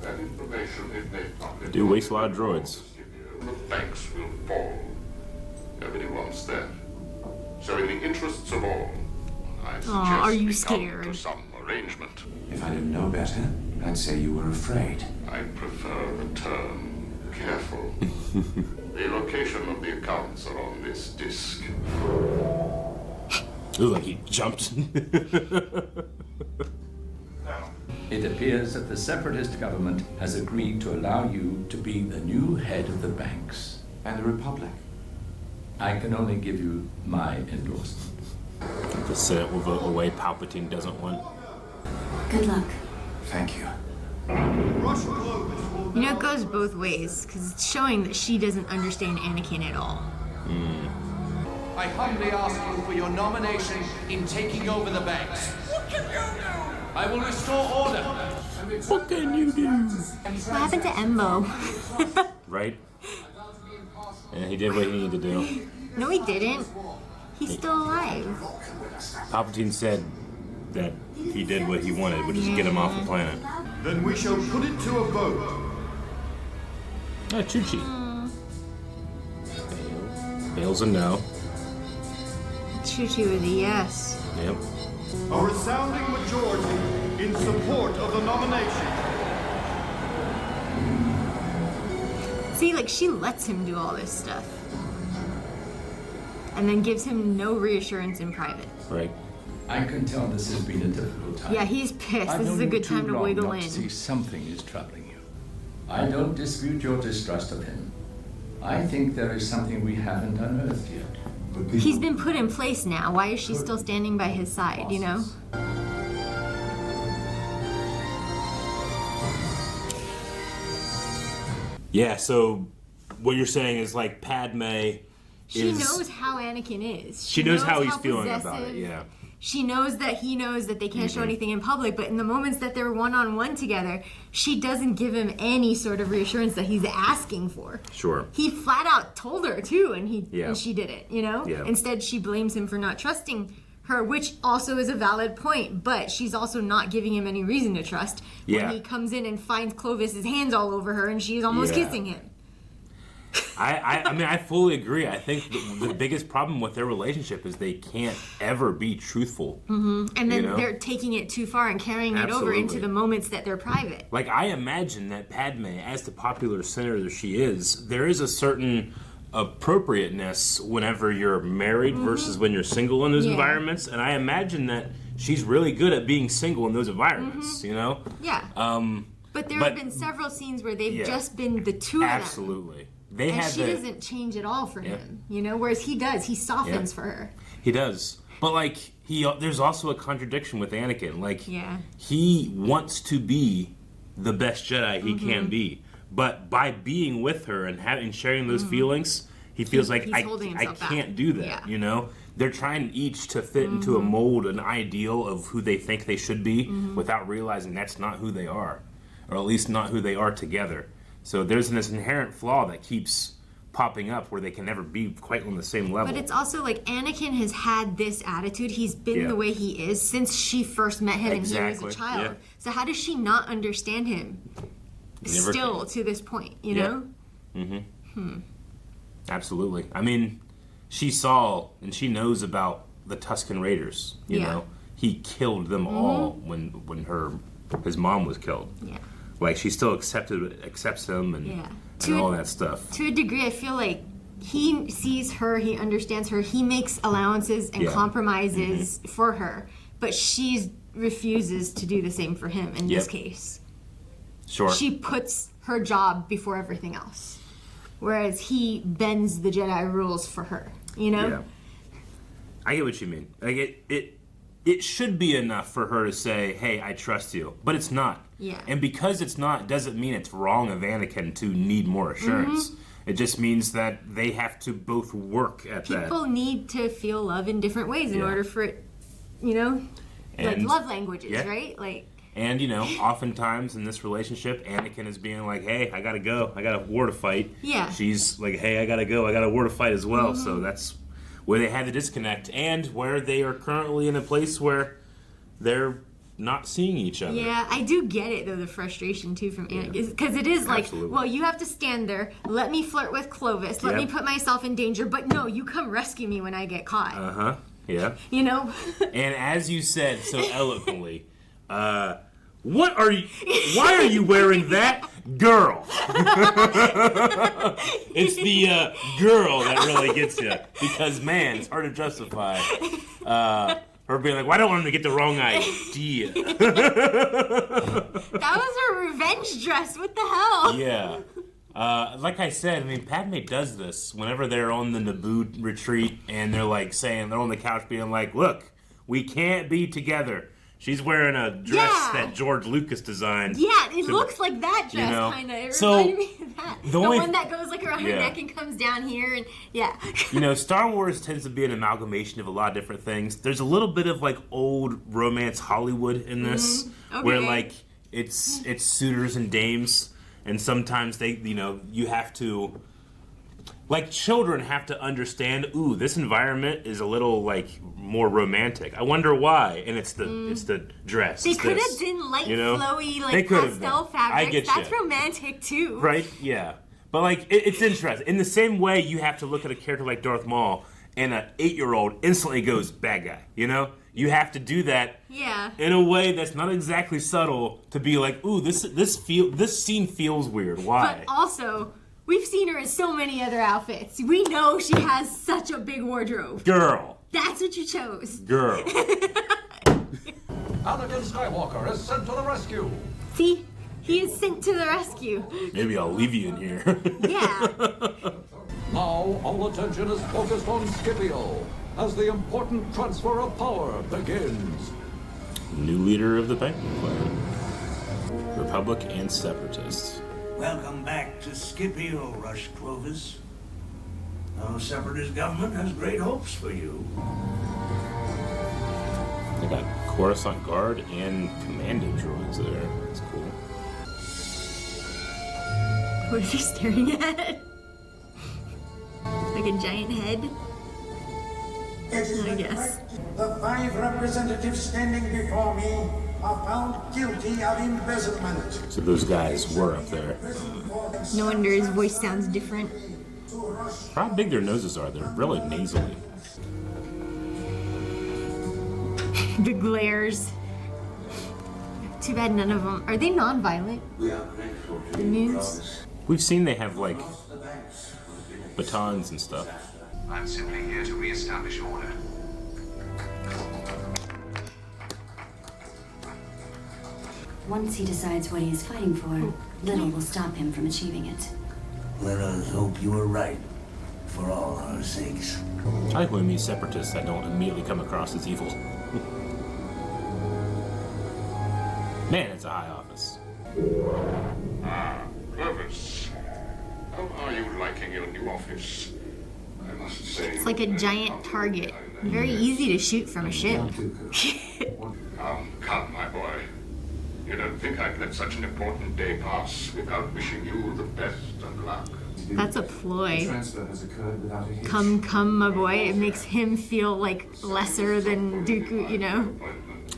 Speaker 7: That information is made public.
Speaker 1: Do waste a lot of droids.
Speaker 7: The banks will fall. Nobody wants that. So in the interests of all, I suggest
Speaker 2: are you
Speaker 7: we
Speaker 2: scared?
Speaker 7: come to some arrangement.
Speaker 10: If I didn't know better, I'd say you were afraid.
Speaker 7: I prefer the term careful. The location of the accounts are on this disc.
Speaker 1: Ooh, like he jumped.
Speaker 9: It appears that the Separatist government has agreed to allow you to be the new head of the banks.
Speaker 10: And the Republic.
Speaker 9: I can only give you my endorsement.
Speaker 1: The Senate will vote away Palpatine doesn't want.
Speaker 5: Good luck.
Speaker 6: Thank you.
Speaker 2: You know, it goes both ways, because it's showing that she doesn't understand Anakin at all.
Speaker 12: I humbly ask you for your nomination in taking over the banks. What can you do? I will restore order.
Speaker 1: What can you do?
Speaker 2: What happened to Embo?
Speaker 1: Right? Yeah, he did what he needed to do.
Speaker 2: No, he didn't. He's still alive.
Speaker 1: Palpatine said that he did what he wanted, which is get him off the planet.
Speaker 6: Then we shall put it to a vote.
Speaker 1: Oh, Chuchi. Bale's a no.
Speaker 2: Chuchi with a yes.
Speaker 1: Yep.
Speaker 6: A resounding majority in support of the nomination.
Speaker 2: See, like, she lets him do all this stuff. And then gives him no reassurance in private.
Speaker 1: Right.
Speaker 9: I can tell this has been a difficult time.
Speaker 2: Yeah, he's pissed.
Speaker 9: I've
Speaker 2: This is
Speaker 9: known
Speaker 2: a
Speaker 9: you
Speaker 2: good
Speaker 9: too
Speaker 2: time to
Speaker 9: long
Speaker 2: wiggle
Speaker 9: not
Speaker 2: in.
Speaker 9: to see something is troubling you. I don't dispute your distrust of him. I think there is something we haven't unearthed yet.
Speaker 2: He's been put in place now. Why is she still standing by his side, you know?
Speaker 1: Yeah, so what you're saying is like Padme
Speaker 2: She knows how Anakin is.
Speaker 1: She knows how he's feeling about it,
Speaker 2: possessive.
Speaker 1: yeah.
Speaker 2: She knows that he knows that they can't show anything in public, but in the moments that they're one-on-one together, she doesn't give him any sort of reassurance that he's asking for.
Speaker 1: Sure.
Speaker 2: He flat out told her too, and
Speaker 1: Yeah.
Speaker 2: and she didn't, you know?
Speaker 1: Yeah.
Speaker 2: Instead, she blames him for not trusting her, which also is a valid point, but she's also not giving him any reason to trust
Speaker 1: Yeah.
Speaker 2: when he comes in and finds Clovis's hands all over her and she's almost
Speaker 1: Yeah.
Speaker 2: kissing him.
Speaker 1: I mean, I fully agree. I think the biggest problem with their relationship is they can't ever be truthful.
Speaker 2: And then
Speaker 1: You know?
Speaker 2: they're taking it too far and carrying it over into
Speaker 1: Absolutely.
Speaker 2: the moments that they're private.
Speaker 1: Like, I imagine that Padme, as the popular senator she is, there is a certain appropriateness whenever you're married versus when you're single in those
Speaker 2: Yeah.
Speaker 1: environments. And I imagine that she's really good at being single in those environments, you know?
Speaker 2: Yeah. But there have been several scenes where they've
Speaker 1: Yeah.
Speaker 2: just been the two of them.
Speaker 1: Absolutely. They
Speaker 2: And
Speaker 1: had
Speaker 2: she doesn't change at all for him, you know? Whereas he does. He softens for her.
Speaker 1: He does. But, like, there's also a contradiction with Anakin. Like,
Speaker 2: Yeah.
Speaker 1: he wants to be the best Jedi he can be. But by being with her and sharing those feelings, he feels like,
Speaker 2: he's
Speaker 1: I
Speaker 2: holding himself back.
Speaker 1: can't do that,
Speaker 2: Yeah.
Speaker 1: you know? They're trying each to fit into a mold, an ideal of who they think they should be without realizing that's not who they are. Or at least not who they are together. So there's this inherent flaw that keeps popping up where they can never be quite on the same level.
Speaker 2: But it's also like Anakin has had this attitude. He's been
Speaker 1: Yeah.
Speaker 2: the way he is since she first met him and he
Speaker 1: Exactly.
Speaker 2: was a child.
Speaker 1: Yeah.
Speaker 2: So how does she not understand him
Speaker 1: Never
Speaker 2: still
Speaker 1: can.
Speaker 2: to this point, you
Speaker 1: Yeah.
Speaker 2: know?
Speaker 1: Absolutely. I mean, she saw and she knows about the Tusken Raiders. You
Speaker 2: Yeah.
Speaker 1: know, he killed them all when his mom was killed.
Speaker 2: Yeah.
Speaker 1: Like, she still accepts him and
Speaker 2: To
Speaker 1: all
Speaker 2: a-
Speaker 1: that stuff.
Speaker 2: To a degree, I feel like he sees her, he understands her, he makes allowances and
Speaker 1: Yeah.
Speaker 2: compromises for her, but she refuses to do the same for him in this
Speaker 1: Yep.
Speaker 2: case.
Speaker 1: Sure.
Speaker 2: She puts her job before everything else, whereas he bends the Jedi rules for her, you know?
Speaker 1: Yeah. I get what you mean. Like, it should be enough for her to say, "Hey, I trust you," but it's not.
Speaker 2: Yeah.
Speaker 1: And because it's not, doesn't mean it's wrong of Anakin to need more assurance. It just means that they have to both work at that.
Speaker 2: People need to feel love in different ways in
Speaker 1: Yeah.
Speaker 2: order for it, you know? Like
Speaker 1: And-
Speaker 2: love languages,
Speaker 1: yeah.
Speaker 2: right? Like,
Speaker 1: And, you know, oftentimes in this relationship, Anakin is being like, "Hey, I gotta go. I got a war to fight."
Speaker 2: Yeah.
Speaker 1: She's like, "Hey, I gotta go. I got a war to fight as well." So that's where they had the disconnect, and where they are currently in a place where they're not seeing each other.
Speaker 2: yeah, I do get it though, the frustration too from Anakin, because it is like,
Speaker 1: Absolutely.
Speaker 2: well, you have to stand there, let me flirt with Clovis, let me
Speaker 1: Yep.
Speaker 2: put myself in danger, but no, you come rescue me when I get caught.
Speaker 1: Yeah.
Speaker 2: You know?
Speaker 1: And as you said so eloquently, what are you? Why are you wearing that, girl? It's the girl that really gets you, because man, it's hard to justify her being like, "Well, I don't want him to get the wrong idea."
Speaker 2: That was her revenge dress. What the hell?
Speaker 1: Yeah. Like I said, I mean, Padme does this whenever they're on the Naboo retreat and they're like saying, they're on the couch being like, look, we can't be together. She's wearing a dress that George Lucas designed.
Speaker 2: Yeah, it looks like that dress, kind of. It reminded me of that. The one that goes like around her neck and comes down here, and
Speaker 1: You know, Star Wars tends to be an amalgamation of a lot of different things. There's a little bit of like old romance Hollywood in this, where like it's suitors and dames, and sometimes they, you know, you have to. Like, children have to understand, ooh, this environment is a little, like, more romantic. I wonder why. And it's the dress.
Speaker 2: They could have done light, flowy, like, pastel fabrics. That's romantic, too.
Speaker 1: Right? Yeah. But, like, it's interesting. In the same way, you have to look at a character like Darth Maul, and an 8-year-old instantly goes, bad guy, you know? You have to do that in a way that's not exactly subtle to be like, ooh, this scene feels weird. Why?
Speaker 2: But also... We've seen her in so many other outfits. We know she has such a big wardrobe.
Speaker 1: Girl.
Speaker 2: That's what you chose.
Speaker 1: Girl.
Speaker 3: Anakin Skywalker is sent to the rescue.
Speaker 2: See? He is sent to the rescue.
Speaker 1: Maybe I'll leave you in here.
Speaker 2: Yeah.
Speaker 3: Now, all attention is focused on Scipio as the important transfer of power begins.
Speaker 1: New leader of the banking clan. Republic and Separatists.
Speaker 13: Welcome back to Scipio, Rush Clovis. Our Separatist government has great hopes for you.
Speaker 1: They got Coruscant Guard and commando droids there. That's cool.
Speaker 2: What is he staring at? Like a giant head? I guess.
Speaker 14: The 5 representatives standing before me are found guilty of embezzlement.
Speaker 1: So those guys were up there.
Speaker 2: No wonder his voice sounds different.
Speaker 1: How big their noses are. They're really nasally.
Speaker 2: The glares. Too bad none of them... Are they non-violent? The moons?
Speaker 1: We've seen they have, like, batons and stuff.
Speaker 4: I'm simply here to re-establish order.
Speaker 5: Once he decides what he is fighting for, little will stop him from achieving it.
Speaker 13: Let us hope you are right, for all our sakes.
Speaker 1: I like when we meet separatists that don't immediately come across as evil. Man, it's a high office.
Speaker 7: Ah, Clovis. How are you liking your new office? I must say...
Speaker 2: It's like a giant target. Very easy to shoot from a ship.
Speaker 7: Come, my boy. You don't think I'd let such an important day pass without wishing you the best of luck?
Speaker 2: That's a ploy. Come, my boy. It makes him feel like lesser than Dooku, you know?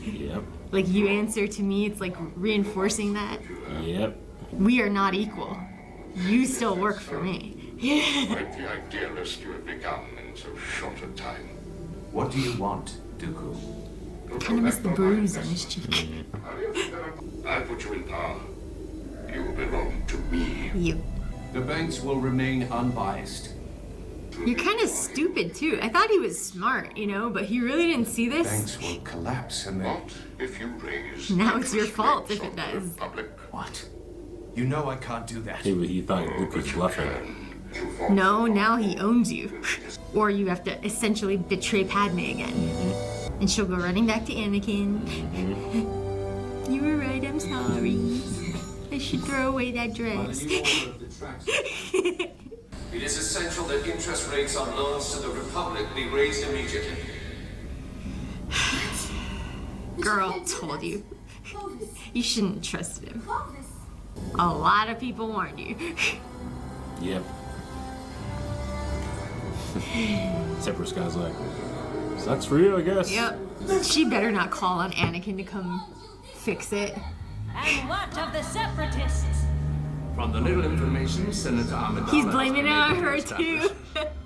Speaker 1: Yep.
Speaker 2: Like you answer to me, it's like reinforcing that.
Speaker 1: Yep.
Speaker 2: We are not equal. You still work for me.
Speaker 7: Quite the idealist you have become in so short a time.
Speaker 10: What do you want, Dooku?
Speaker 2: Kind of miss the bruise on his cheek.
Speaker 7: I put you in power. You belong to me.
Speaker 2: You.
Speaker 11: The banks will remain unbiased.
Speaker 2: You're kind of stupid too. I thought he was smart, you know, but he really didn't see this.
Speaker 10: Banks will collapse and then...
Speaker 7: What if you raise...
Speaker 2: Now it's your fault if it does.
Speaker 10: What? You know I can't do that.
Speaker 1: He thought Luke was bluffing.
Speaker 2: No, now he owns you. Or you have to essentially betray Padme again. And she'll go running back to Anakin. You were right, I'm sorry. I should throw away that dress.
Speaker 12: It is essential that interest rates on loans to the Republic be raised immediately.
Speaker 2: Girl told you. You shouldn't have trusted him. A lot of people warned you.
Speaker 1: Yep. Separatist guy's like, sucks for you, I guess.
Speaker 2: Yep. She better not call on Anakin to come fix it.
Speaker 15: And what of the Separatists?
Speaker 11: From the little information Senator Amidala
Speaker 2: He's blaming it on her too.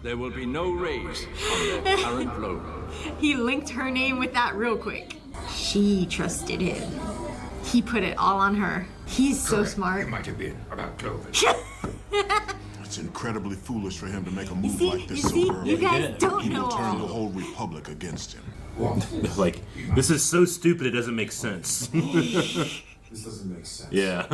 Speaker 11: There will be no raise on their current loan.
Speaker 2: He linked her name with that real quick. She trusted him. He put it all on her. He's so smart.
Speaker 16: It might have been about Clovis. It's incredibly foolish for him to make a move like this so early.
Speaker 2: You guys don't
Speaker 16: He
Speaker 2: know
Speaker 16: will turn
Speaker 2: all.
Speaker 16: the whole Republic against him.
Speaker 1: Like, this is so stupid it doesn't make sense.
Speaker 6: This doesn't make sense.
Speaker 1: Yeah.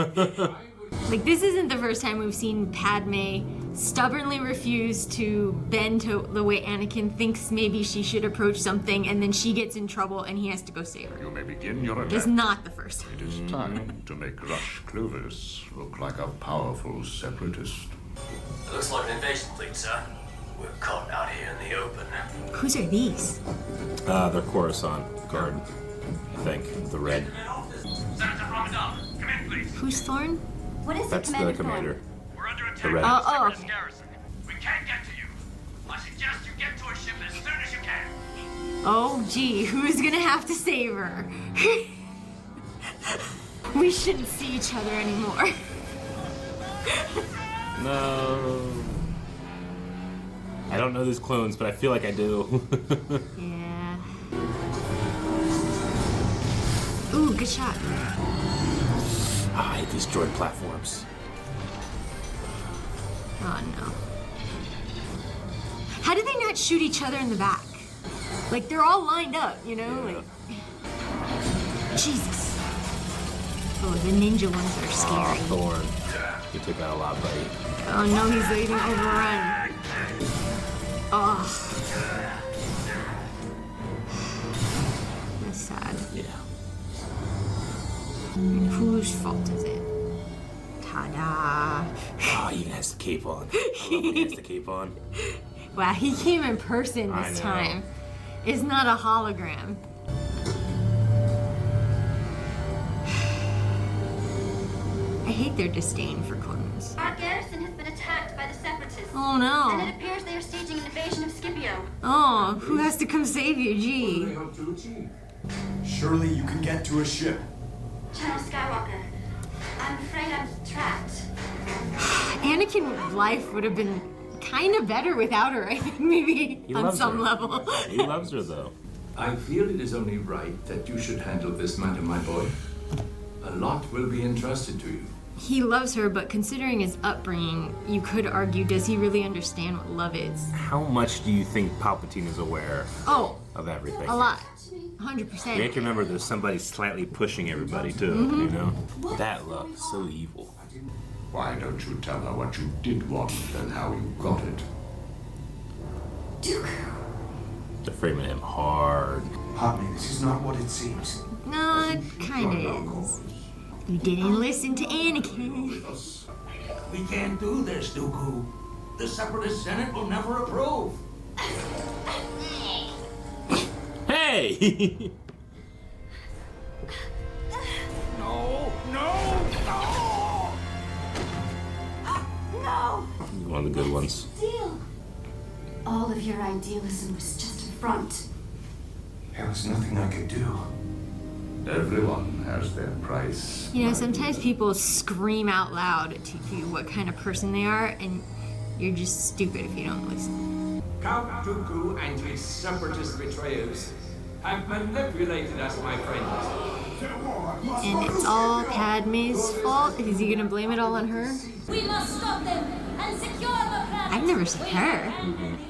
Speaker 2: Like, this isn't the first time we've seen Padme stubbornly refuse to bend to the way Anakin thinks maybe she should approach something, and then she gets in trouble and he has to go save her.
Speaker 8: You may begin your attack.
Speaker 2: It's not the first time.
Speaker 8: It is time to make Rush Clovis look like a powerful separatist.
Speaker 17: It looks like an invasion fleet, sir. We're caught out here in the open.
Speaker 2: Whose are these?
Speaker 1: They're Coruscant Guard, I think. The red.
Speaker 17: Senator Ramadan, come in, please.
Speaker 2: Who's Thorn?
Speaker 5: What is
Speaker 1: That's
Speaker 5: it,
Speaker 1: the
Speaker 5: Commander
Speaker 1: commander.
Speaker 17: We're under attack.
Speaker 1: The red.
Speaker 2: Oh, okay.
Speaker 17: Garrison. We can't get to you. I suggest you get to a ship as soon as you can.
Speaker 2: Oh, gee, who's gonna have to save her? We shouldn't see each other anymore.
Speaker 1: No. I don't know these clones, but I feel like I do.
Speaker 2: Yeah. Ooh, good shot.
Speaker 1: I hate these droid platforms.
Speaker 2: Oh no. How do they not shoot each other in the back? Like, they're all lined up, you know?
Speaker 1: Yeah.
Speaker 2: Like, Jesus. Oh, the ninja ones are scary.
Speaker 1: Oh, Thorn. You took out a lot, buddy.
Speaker 2: Oh no, he's leading overrun. Oh. That's sad.
Speaker 1: Yeah.
Speaker 2: And whose fault is it? Ta-da.
Speaker 1: Oh, he even has the cape on. I love when he has the cape on.
Speaker 2: Wow, he came in person
Speaker 1: I
Speaker 2: this
Speaker 1: know.
Speaker 2: time. It's not a hologram. I hate their disdain for clones.
Speaker 5: Our garrison has been attacked by the Separatists.
Speaker 2: Oh no.
Speaker 5: And it appears they are staging an invasion of Scipio.
Speaker 2: Oh, who has to come save you? Gee.
Speaker 6: Surely you can get to a ship.
Speaker 5: General Skywalker, I'm afraid I'm trapped.
Speaker 2: Anakin's life would have been kind of better without her, I think, maybe,
Speaker 1: He
Speaker 2: on
Speaker 1: loves
Speaker 2: some
Speaker 1: her.
Speaker 2: level.
Speaker 1: He loves her, though.
Speaker 9: I feel it is only right that you should handle this matter, my boy. A lot will be entrusted to you.
Speaker 2: He loves her, but considering his upbringing, you could argue, does he really understand what love is?
Speaker 1: How much do you think Palpatine is aware
Speaker 2: Oh,
Speaker 1: of everything?
Speaker 2: a lot.
Speaker 1: You
Speaker 2: 100%.
Speaker 1: have to remember there's somebody slightly pushing everybody, too,
Speaker 2: Mhm.
Speaker 1: you know? That look is so evil.
Speaker 8: Why don't you tell her what you did want and how you got it?
Speaker 1: They're framing him hard.
Speaker 10: Padme, this is not what it seems.
Speaker 2: No, it kind of is. You didn't listen to Anakin.
Speaker 13: We can't do this, Dooku. The Separatist Senate will never approve.
Speaker 1: Hey!
Speaker 13: No, no, no!
Speaker 5: No!
Speaker 1: One of the good ones.
Speaker 5: Deal. All of your idealism was just a front.
Speaker 10: There was nothing I could do.
Speaker 8: Everyone has their price.
Speaker 2: You know, sometimes people scream out loud to you what kind of person they are, and you're just stupid if you don't listen.
Speaker 18: Count Dooku and his separatist betrayers have manipulated us, my friends.
Speaker 2: And it's all Padme's fault? Is he gonna blame it all on her?
Speaker 15: We must stop them and secure the planet.
Speaker 2: I've never seen her.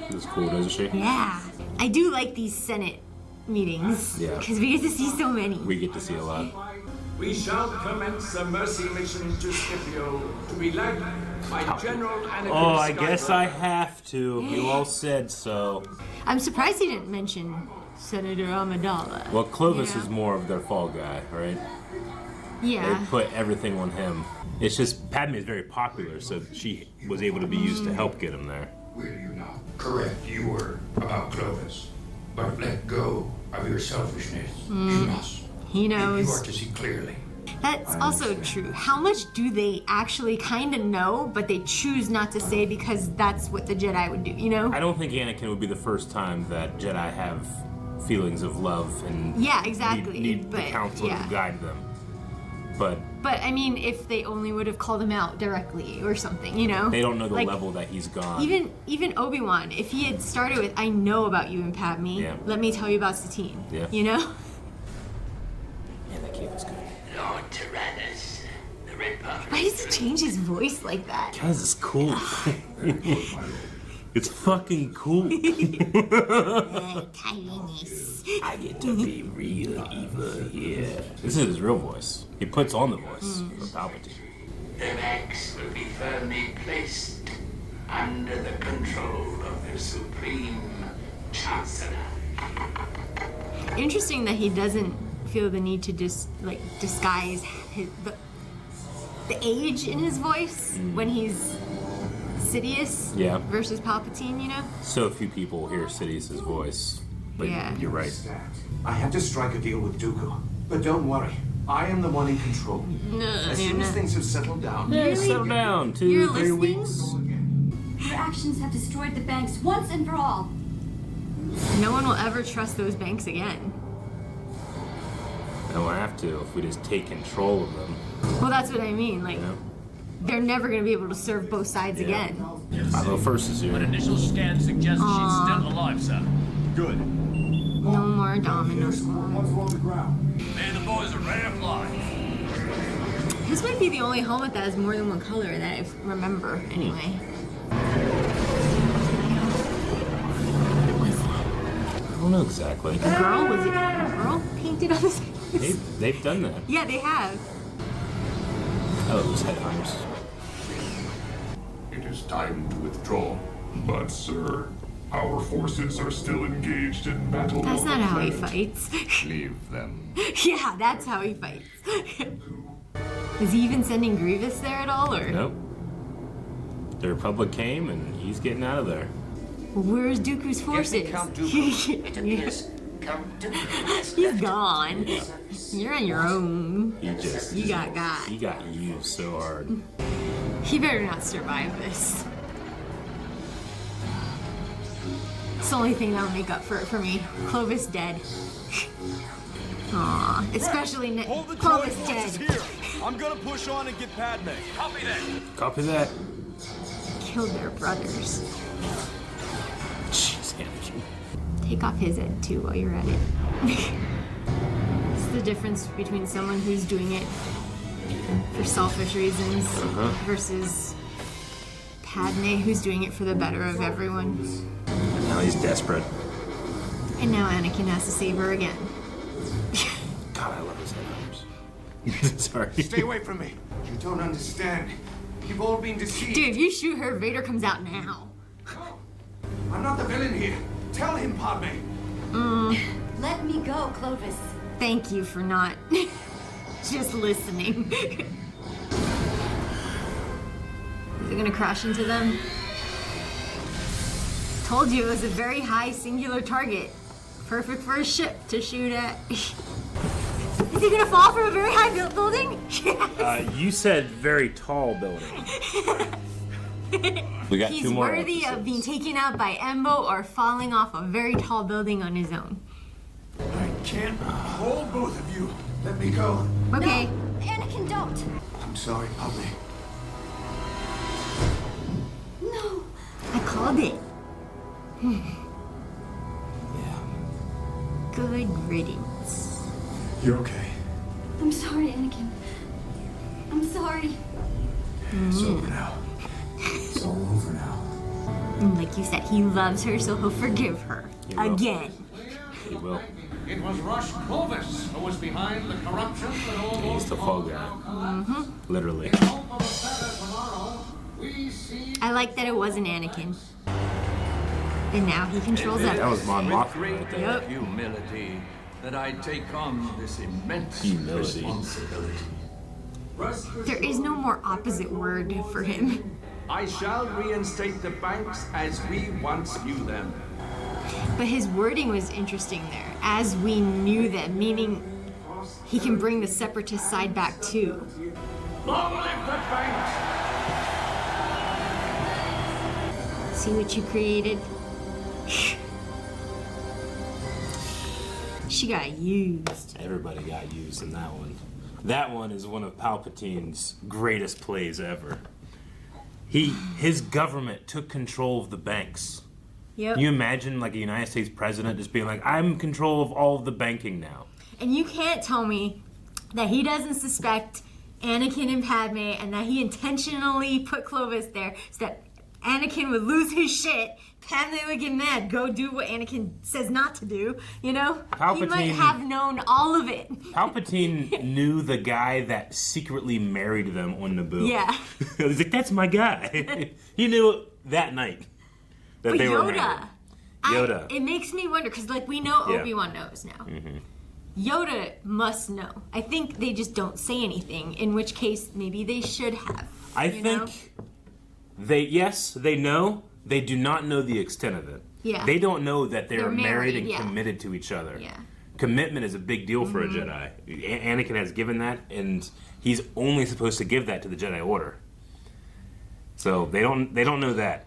Speaker 1: It was cool, doesn't she?
Speaker 2: Yeah. I do like these Senate meetings.
Speaker 1: Yeah.
Speaker 2: Because we get to see so many.
Speaker 1: We get to see a lot.
Speaker 18: We shall commence a mercy mission to Scipio to be led by General Anakin.
Speaker 1: Oh, I guess
Speaker 18: Skywalker.
Speaker 1: I have to. You all said so.
Speaker 2: I'm surprised he didn't mention Senator Amidala.
Speaker 1: Well, Clovis
Speaker 2: Yeah.
Speaker 1: is more of their fall guy, right?
Speaker 2: Yeah.
Speaker 1: They put everything on him. It's just Padme is very popular, so she was able to be used to help get him there.
Speaker 19: Will you not correct your word about Clovis, but let go of your selfishness? You must.
Speaker 2: He knows.
Speaker 19: You are to see clearly.
Speaker 2: That's also true. How much do they actually kind of know, but they choose not to say because that's what the Jedi would do, you know?
Speaker 1: I don't think Anakin would be the first time that Jedi have feelings of love and
Speaker 2: Yeah, exactly,
Speaker 1: need the
Speaker 2: but,
Speaker 1: council
Speaker 2: yeah.
Speaker 1: to guide them. But
Speaker 2: But I mean, if they only would have called him out directly or something, you know?
Speaker 1: they don't know the
Speaker 2: Like,
Speaker 1: level that he's gone.
Speaker 2: Even Obi-Wan, if he had started with, I know about you and Padme,
Speaker 1: Yeah.
Speaker 2: let me tell you about Satine,
Speaker 1: Yeah.
Speaker 2: you know?
Speaker 1: Man, that kid was good.
Speaker 7: Lord Tyrannus, the Red Puppet.
Speaker 2: Why does he change his voice like that?
Speaker 1: Because it's cool. It's fucking cool. I get to be real evil here. This is his real voice. He puts on the voice for Palpatine.
Speaker 7: the banks will be firmly placed under the control of their supreme chancellor.
Speaker 2: Interesting that he doesn't feel the need to just disguise the age in his voice when he's Sidious versus Palpatine, you know?
Speaker 1: So few people hear Sidious's voice. But you're right.
Speaker 6: I had to strike a deal with Dooku. But don't worry, I am the one in control. As soon as things have settled down.
Speaker 1: Yeah, settle down. 2-3 weeks.
Speaker 5: Your actions have destroyed the banks once and for all.
Speaker 2: No one will ever trust those banks again.
Speaker 1: I won't have to if we just take control of them.
Speaker 2: Well, that's what I mean. Like, they're never going to be able to serve both sides again.
Speaker 1: Although first is here.
Speaker 17: But initial scan suggests she's still alive, sir.
Speaker 6: Good.
Speaker 2: No more domino squad.
Speaker 17: Hey, the boys are ready to fly.
Speaker 2: This might be the only helmet that has more than one color that I remember, anyway.
Speaker 1: I don't know exactly.
Speaker 2: A girl? Was it a girl painted on his face?
Speaker 1: They've done that.
Speaker 2: Yeah, they have.
Speaker 1: Oh, those headhunters.
Speaker 8: It is time to withdraw. But, sir, our forces are still engaged in battle.
Speaker 2: That's not how he fights.
Speaker 8: Leave them.
Speaker 2: Yeah, that's how he fights. Is he even sending Grievous there at all, or?
Speaker 1: Nope. The Republic came, and he's getting out of there.
Speaker 2: Where's Dooku's forces?
Speaker 7: It appears Count Dooku.
Speaker 2: He's gone. You're on your own. You got got.
Speaker 1: He got used so hard.
Speaker 2: He better not survive this. It's the only thing that'll make up for it for me. Clovis dead. Aw, especially Clovis dead.
Speaker 20: Here. I'm gonna push on and get Padme.
Speaker 17: Copy that.
Speaker 1: Copy that.
Speaker 2: Killed their brothers.
Speaker 1: Jeez, Anakin.
Speaker 2: Take off his head too while you're at it. It's the difference between someone who's doing it for selfish reasons versus Padme, who's doing it for the better of everyone.
Speaker 1: And now he's desperate.
Speaker 2: And now Anakin has to save her again.
Speaker 1: God, I love his headhunters. Sorry.
Speaker 6: Stay away from me. You don't understand. You've all been deceived.
Speaker 2: Dude, if you shoot her, Vader comes out now.
Speaker 6: I'm not the villain here. Tell him, Padme.
Speaker 5: Let me go, Clovis.
Speaker 2: Thank you for not just listening. Is it gonna crash into them? Told you it was a very high singular target. Perfect for a ship to shoot at. Is he gonna fall from a very high building? Yes.
Speaker 1: You said very tall building. We got
Speaker 2: He's
Speaker 1: 2 more
Speaker 2: worthy
Speaker 1: episodes.
Speaker 2: of being taken out by Embo or falling off a very tall building on his own.
Speaker 6: I can't hold both of you. Let me go.
Speaker 2: Okay.
Speaker 5: No, Anakin, don't.
Speaker 6: I'm sorry, Padme.
Speaker 5: No.
Speaker 2: I called it. Good riddance.
Speaker 6: You're okay.
Speaker 5: I'm sorry, Anakin. I'm sorry.
Speaker 6: It's over now. It's all over now.
Speaker 2: And like you said, he loves her, so he'll forgive her. Again.
Speaker 1: He will.
Speaker 12: It was Rush Clovis who was behind the corruption that almost...
Speaker 1: He's the fall guy. Literally.
Speaker 2: I like that it wasn't Anakin. And now he controls everything.
Speaker 1: That was Mon Mothma
Speaker 9: Great
Speaker 1: right there.
Speaker 2: Yep.
Speaker 9: humility that I take on this immense responsibility.
Speaker 2: There is no more opposite word for him.
Speaker 9: I shall reinstate the banks as we once knew them.
Speaker 2: But his wording was interesting there. As we knew them, meaning he can bring the separatist side back too.
Speaker 9: Long live the banks!
Speaker 2: See what you created? She got used.
Speaker 1: Everybody got used in that one. That one is one of Palpatine's greatest plays ever. His government took control of the banks.
Speaker 2: Yep.
Speaker 1: Can you imagine like a United States president just being like, I'm in control of all of the banking now?
Speaker 2: And you can't tell me that he doesn't suspect Anakin and Padme and that he intentionally put Clovis there so that Anakin would lose his shit. Padme would get mad, go do what Anakin says not to do, you know? He might have known all of it.
Speaker 1: Palpatine knew the guy that secretly married them on Naboo.
Speaker 2: Yeah.
Speaker 1: He's like, that's my guy. He knew it that night that they were married. Yoda.
Speaker 2: It makes me wonder, because like we know
Speaker 1: Yeah.
Speaker 2: Obi-Wan knows now.
Speaker 1: Mm-hmm.
Speaker 2: Yoda must know. I think they just don't say anything, in which case maybe they should have.
Speaker 1: I think they know. They do not know the extent of it.
Speaker 2: Yeah.
Speaker 1: They don't know that they're married and
Speaker 2: yeah.
Speaker 1: committed to each other.
Speaker 2: Yeah.
Speaker 1: Commitment is a big deal for a Jedi. Anakin has given that, and he's only supposed to give that to the Jedi Order. So they don't know that.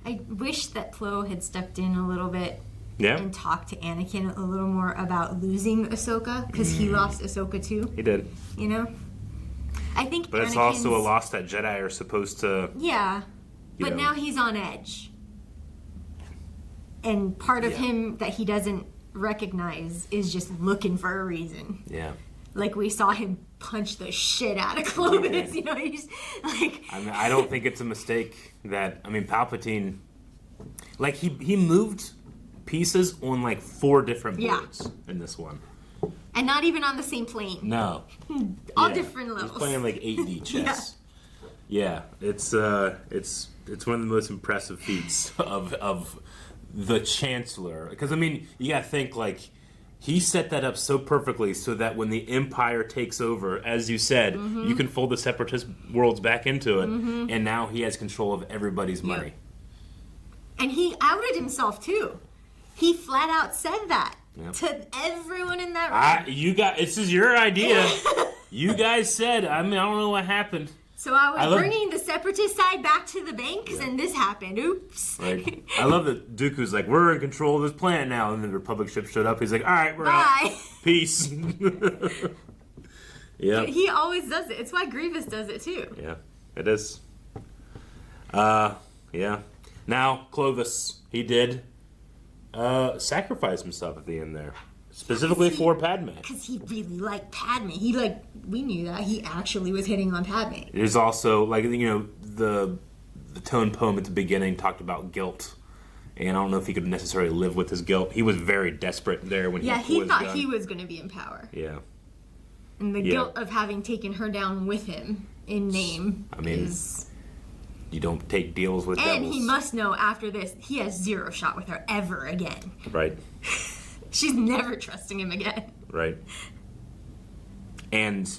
Speaker 2: I wish that Flo had stepped in a little bit and talked to Anakin a little more about losing Ahsoka, because he lost Ahsoka too.
Speaker 1: He did.
Speaker 2: You know? I think
Speaker 1: But it's also a loss that Jedi are supposed to...
Speaker 2: Yeah. But
Speaker 1: know.
Speaker 2: now he's on edge. And part of him that he doesn't recognize is just looking for a reason.
Speaker 1: Yeah.
Speaker 2: Like we saw him punch the shit out of Clovis, you know, he's like...
Speaker 1: I mean, I don't think it's a mistake that... I mean, Palpatine... Like, he moved pieces on, like, 4 different boards in this one.
Speaker 2: And not even on the same plane.
Speaker 1: No.
Speaker 2: All different levels.
Speaker 1: He's playing, like, 8D chess. Yeah. It's one of the most impressive feats of the Chancellor. Because, I mean, you gotta think, like... He set that up so perfectly so that when the Empire takes over, as you said, you can fold the Separatist worlds back into it, and now he has control of everybody's money.
Speaker 2: And he outed himself, too. He flat out said that
Speaker 1: Yep.
Speaker 2: to everyone in that room.
Speaker 1: This is your idea. You guys said, I mean, I don't know what happened.
Speaker 2: So I was bringing the Separatist side back to the banks, and this happened. Oops.
Speaker 1: Like, I love that Dooku's like, we're in control of this planet now, and then the Republic ship showed up. He's like, all right, we're out. Peace. Yeah.
Speaker 2: He always does it. It's why Grievous does it too.
Speaker 1: Yeah, it is. Yeah. Now, Clovis, he did sacrifice himself at the end there. Specifically for Padme.
Speaker 2: Because he really liked Padme. We knew that. He actually was hitting on Padme.
Speaker 1: There's also, like, you know, the tone poem at the beginning talked about guilt. And I don't know if he could necessarily live with his guilt. He was very desperate there when he pulled his
Speaker 2: thought
Speaker 1: gun.
Speaker 2: he was going to be in power.
Speaker 1: Yeah.
Speaker 2: And the guilt of having taken her down with him in name is...
Speaker 1: You don't take deals with devils.
Speaker 2: And he must know after this, he has zero shot with her ever again.
Speaker 1: Right.
Speaker 2: She's never trusting him again.
Speaker 1: Right. And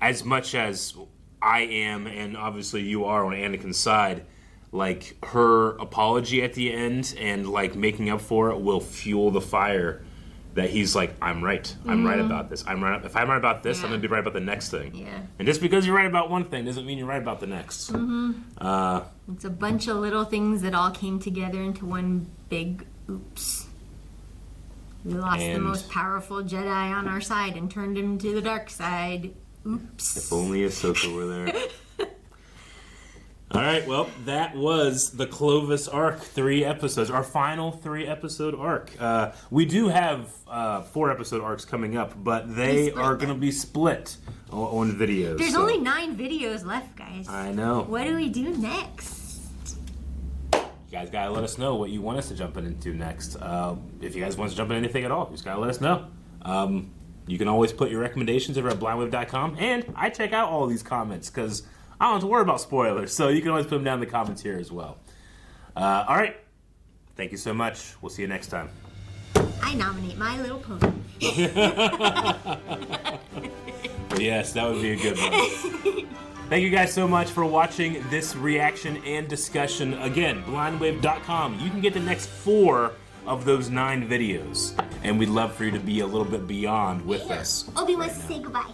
Speaker 1: as much as I am, and obviously you are on Anakin's side, like, her apology at the end and, like, making up for it will fuel the fire that he's like, I'm right. I'm right about this. If I'm right about this, I'm going to be right about the next thing.
Speaker 2: Yeah.
Speaker 1: And just because you're right about one thing doesn't mean you're right about the next.
Speaker 2: It's a bunch of little things that all came together into one big oops. We lost the most powerful Jedi on our side and turned him to the dark side. Oops.
Speaker 1: If only Ahsoka were there. All right, well, that was the Clovis arc, 3 episodes, our final 3-episode arc. We do have 4-episode arcs coming up, but they are going to be split on videos.
Speaker 2: There's only 9 videos left, guys.
Speaker 1: I know.
Speaker 2: What do we do next?
Speaker 1: You guys gotta let us know what you want us to jump into next. If you guys want us to jump into anything at all, you just gotta let us know. You can always put your recommendations over at blindwave.com, and I check out all these comments because I don't have to worry about spoilers, so you can always put them down in the comments here as well. All right. Thank you so much. We'll see you next time.
Speaker 2: I nominate My Little Pony.
Speaker 1: Yes, that would be a good one. Thank you guys so much for watching this reaction and discussion. Again, blindwave.com. You can get the next 4 of those 9 videos. And we'd love for you to be a little bit beyond with us.
Speaker 2: Obi wants to say goodbye.